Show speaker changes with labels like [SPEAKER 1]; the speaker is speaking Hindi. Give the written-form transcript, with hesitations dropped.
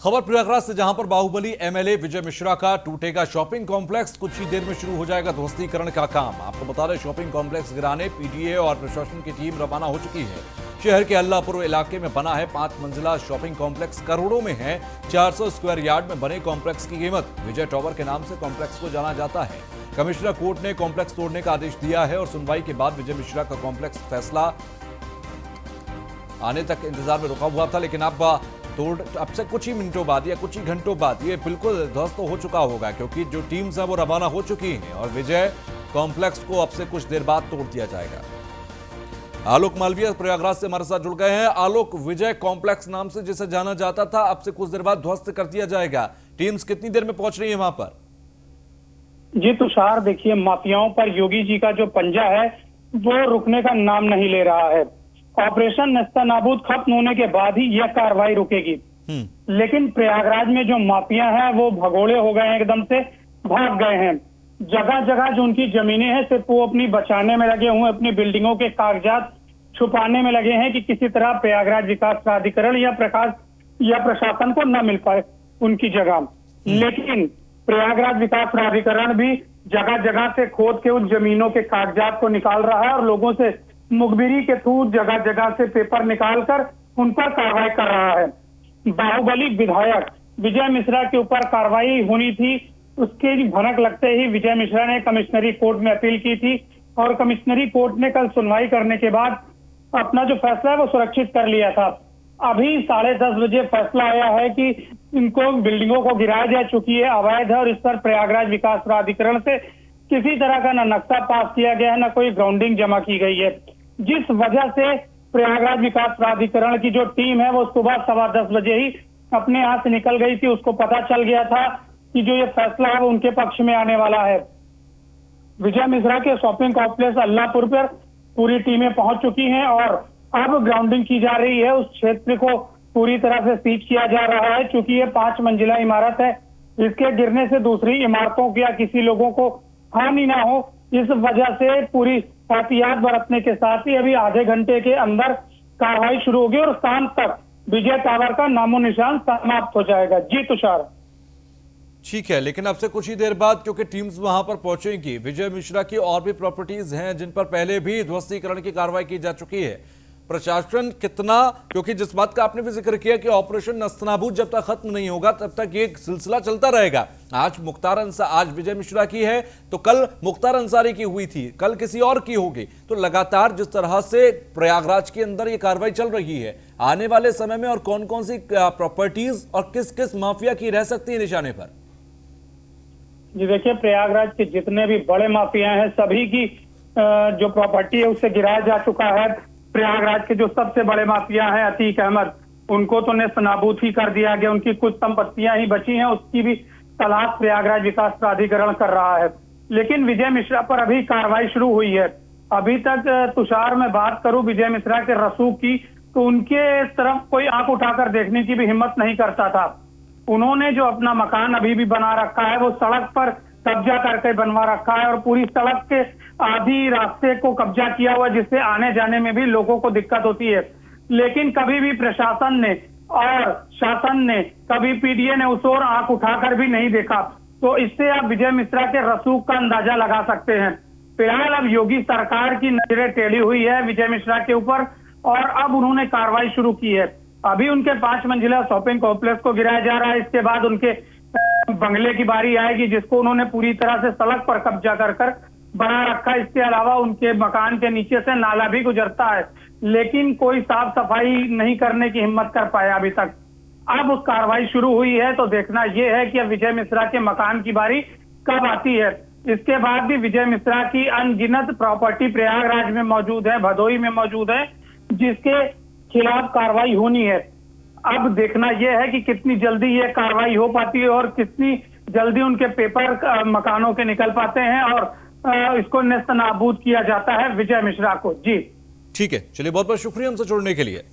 [SPEAKER 1] खबर प्रयागराज से, जहां पर बाहुबली एमएलए विजय मिश्रा का टूटेगा शॉपिंग कॉम्प्लेक्स। कुछ ही देर में शुरू हो जाएगा ध्वस्तीकरण का काम। आपको बता दें, शॉपिंग कॉम्प्लेक्स गिराने पीडीए और प्रशासन की टीम रवाना हो चुकी है। शहर के अल्लाहपुर इलाके में बना है 5 मंजिला शॉपिंग कॉम्प्लेक्स। करोड़ों में है। 400 स्क्वायर यार्ड में बने कॉम्प्लेक्स की कीमत। विजय टावर के नाम से कॉम्प्लेक्स को जाना जाता है। कमिश्नर कोर्ट ने कॉम्प्लेक्स तोड़ने का आदेश दिया है और सुनवाई के बाद विजय मिश्रा का कॉम्प्लेक्स फैसला आने तक इंतजार में रुका हुआ था, लेकिन अब से कुछ ही मिनटों बाद या कुछ ही घंटों बाद ये बिल्कुल ध्वस्त हो चुका होगा, क्योंकि जो टीम्स है वो रवाना हो चुकी हैं और विजय कॉम्प्लेक्स को अब से कुछ देर बाद तोड़ दिया जाएगा। आलोक मालवीय प्रयागराज से हमारे साथ जुड़ गए हैं। आलोक, विजय कॉम्प्लेक्स नाम से जिसे जाना जाता था, अब से कुछ देर बाद ध्वस्त कर दिया जाएगा। टीम्स कितनी देर में पहुंच रही है वहां पर?
[SPEAKER 2] जी तुषार, देखिए, माफियाओं पर योगी जी का जो पंजा है वो रुकने का नाम नहीं ले रहा है। ऑपरेशन नेस्तनाबूद खत्म होने के बाद ही यह कार्रवाई रुकेगी। लेकिन प्रयागराज में जो माफिया हैं वो भगोड़े हो गए हैं, एकदम से भाग गए हैं। जगह जगह जो उनकी जमीनें हैं सिर्फ वो अपनी बचाने में लगे हुए, अपनी बिल्डिंगों के कागजात छुपाने में लगे हैं कि किसी तरह प्रयागराज विकास प्राधिकरण या प्रशासन को न मिल पाए उनकी जगह। लेकिन प्रयागराज विकास प्राधिकरण भी जगह जगह से खोद के उन जमीनों के कागजात को निकाल रहा है और लोगों से मुखबिरी के थ्रू जगह जगह से पेपर निकालकर उन पर कार्रवाई कर रहा है। बाहुबली विधायक विजय मिश्रा के ऊपर कार्रवाई होनी थी, उसके भनक लगते ही विजय मिश्रा ने कमिश्नरी कोर्ट में अपील की थी और कमिश्नरी कोर्ट ने कल सुनवाई करने के बाद अपना जो फैसला है वो सुरक्षित कर लिया था। अभी 10:30 बजे फैसला आया है कि इनको बिल्डिंगों को गिराया जा चुकी है, अवैध है, और इस पर प्रयागराज विकास प्राधिकरण से किसी तरह का न नक्शा पास किया गया है, न कोई ग्राउंडिंग जमा की गई है। जिस वजह से प्रयागराज विकास प्राधिकरण की जो टीम है वो सुबह 10:15 बजे ही अपने यहाँ से निकल गई थी। उसको पता चल गया था कि जो ये फैसला है वो उनके पक्ष में आने वाला है। विजय मिश्रा के शॉपिंग कॉम्प्लेक्स अल्लाहपुर पर पूरी टीमें पहुंच चुकी हैं और अब ग्राउंडिंग की जा रही है। उस क्षेत्र को पूरी तरह से सीज किया जा रहा है, क्योंकि ये 5 मंजिला इमारत है। इसके गिरने से दूसरी इमारतों या किसी लोगों को हानि ना हो, इस वजह से पूरी एहतियात बरतने के साथ ही अभी आधे घंटे के अंदर कार्रवाई शुरू होगी और शाम तक विजय टावर का नामो निशान समाप्त हो जाएगा। जी तुषार।
[SPEAKER 1] ठीक है, लेकिन अब से कुछ ही देर बाद क्योंकि टीम्स वहां पर पहुंचेंगी, विजय मिश्रा की और भी प्रॉपर्टीज हैं जिन पर पहले भी ध्वस्तीकरण की कार्रवाई की जा चुकी है। प्रशासन कितना, क्योंकि जिस बात का आपने भी जिक्र किया कि ऑपरेशन नेस्तनाबूद जब तक खत्म नहीं होगा तब तक ये सिलसिला चलता रहेगा। आज विजय मिश्रा की है तो कल मुख्तार अंसारी की हुई थी, कल किसी और की होगी। तो लगातार जिस तरह से प्रयागराज के अंदर ये कार्रवाई चल रही है, आने वाले समय में और कौन कौन सी प्रॉपर्टीज और किस किस माफिया की रह सकती है निशाने पर?
[SPEAKER 2] जी देखिए, प्रयागराज के जितने भी बड़े माफिया हैं सभी की जो प्रॉपर्टी है उससे गिराया जा चुका है। प्रयागराज के जो सबसे बड़े माफिया हैं अतीक अहमद, उनको तो नेस्तनाबूद ही कर दिया गया। उनकी कुछ संपत्तियां ही बची हैं, उसकी भी तलाश प्रयागराज विकास प्राधिकरण कर रहा है। लेकिन विजय मिश्रा पर अभी कार्रवाई शुरू हुई है। अभी तक तुषार में बात करूं विजय मिश्रा के रसूख की, तो उनके तरफ कोई आंख उठाकर देखने की भी हिम्मत नहीं करता था। उन्होंने जो अपना मकान अभी भी बना रखा है वो सड़क पर कब्जा करके बनवा रखा है और पूरी सड़क के आधी रास्ते को कब्जा किया हुआ, जिससे आने जाने में भी लोगों को दिक्कत होती है। लेकिन कभी भी प्रशासन ने और शासन ने, कभी पीडीए ने उस ओर आंख उठाकर भी नहीं देखा। तो इससे आप विजय मिश्रा के रसूख का अंदाजा लगा सकते हैं। फिलहाल अब योगी सरकार की नजरें टेढ़ी हुई है विजय मिश्रा के ऊपर और अब उन्होंने कार्रवाई शुरू की है। अभी उनके 5 मंजिला शॉपिंग कॉम्प्लेक्स को गिराया जा रहा है। इसके बाद उनके बंगले की बारी आएगी, जिसको उन्होंने पूरी तरह से सड़क पर कब्जा कर बना रखा है। इसके अलावा उनके मकान के नीचे से नाला भी गुजरता है, लेकिन कोई साफ सफाई नहीं करने की हिम्मत कर पाया अभी तक। अब उस कार्रवाई शुरू हुई है तो देखना यह है कि अब विजय मिश्रा के मकान की बारी कब आती है। इसके बाद भी विजय मिश्रा की अनगिनत प्रॉपर्टी प्रयागराज में मौजूद है, भदोही में मौजूद है, जिसके खिलाफ कार्रवाई होनी है। अब देखना यह है कि कितनी जल्दी ये कार्रवाई हो पाती है और कितनी जल्दी उनके पेपर मकानों के निकल पाते हैं और इसको नेस्तनाबूद किया जाता है विजय मिश्रा को। जी
[SPEAKER 1] ठीक है, चलिए, बहुत बहुत शुक्रिया हमसे जुड़ने के लिए।